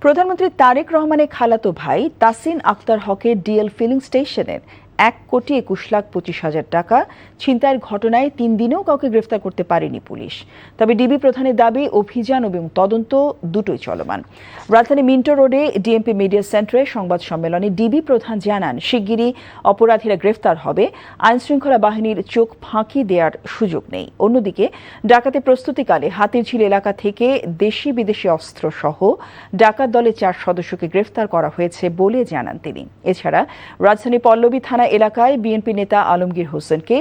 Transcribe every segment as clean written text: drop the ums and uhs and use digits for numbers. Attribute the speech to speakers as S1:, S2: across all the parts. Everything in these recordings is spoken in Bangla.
S1: প্রধানমন্ত্রী তারেক রহমানের খালাতো ভাই তাসিন আক্তার হকের ডিএল ফিলিং স্টেশনের ১,২১,২৫,০০০ টাকা ছিনতাইয়ের ঘটনায় ৩ দিনেও কাউকে গ্রেফতার করতে পারেনি পুলিশ। তবে ডিবি প্রধানের দাবি, অভিযান এবং তদন্ত দুটোই চলমান। রাজধানী মিন্টো রোডে ডিএমপি মিডিয়া সেন্টারে সংবাদ সম্মেলনে ডিবি প্রধান জানান, শিগগিরই অপরাধীরা গ্রেফতার হবে, আইনশৃঙ্খলা বাহিনীর চোখ ফাঁকি দেওয়ার সুযোগ নেই। অন্যদিকে ডাকাতি প্রস্তুতিকালে হাতিরঝিল এলাকা থেকে দেশি বিদেশি অস্ত্র সহ ডাকাত দলের ৪ সদস্যকে গ্রেফতার করা হয়েছে বলে জানান তিনি। এছাড়া রাজধানী পল্লবী থানা এলাকায় বিএনপি নেতা আলমগীর হোসেনকে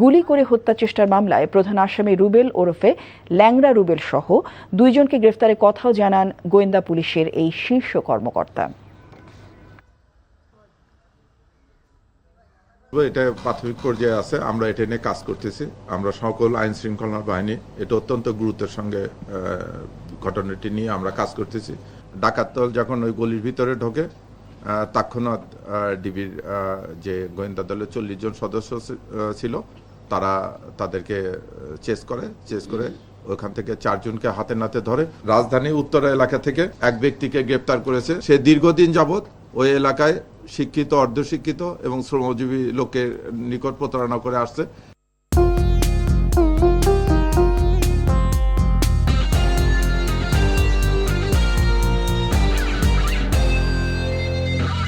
S1: গুলি করে হত্যা চেষ্টার মামলায় প্রধান আসামি রুবেল ওরফে ল্যাংড়া রুবেল সহ ২ জনকে গ্রেফতারের কথাও জানান গোয়েন্দা পুলিশের এই শীর্ষ কর্মকর্তা।
S2: এটা প্রাথমিক পর্যায়ে আছে, আমরা এটা নিয়ে কাজ করতেছি। আমরা সকল আইন শৃঙ্খলা বাহিনী এটা অত্যন্ত গুরুত্বের সঙ্গে ঘটনাটি নিয়ে আমরা কাজ করতেছি। ডাকাত দল যখন ওই গলির ভিতরে ঢোকে, তৎক্ষণাৎ ডিবির যে গোয়েন্দা দলের ৪০ জন সদস্য ছিল, তারা তাদেরকে চেস করে ওখান থেকে ৪ জনকে হাতে নাতে ধরে রাজধানী উত্তরা এলাকা থেকে এক ব্যক্তিকে গ্রেপ্তার করেছে। সে দীর্ঘদিন যাবৎ ওই এলাকায় শিক্ষিত, অর্ধশিক্ষিত এবং শ্রমজীবী লোকের নিকট প্রতারণা করে আসছে।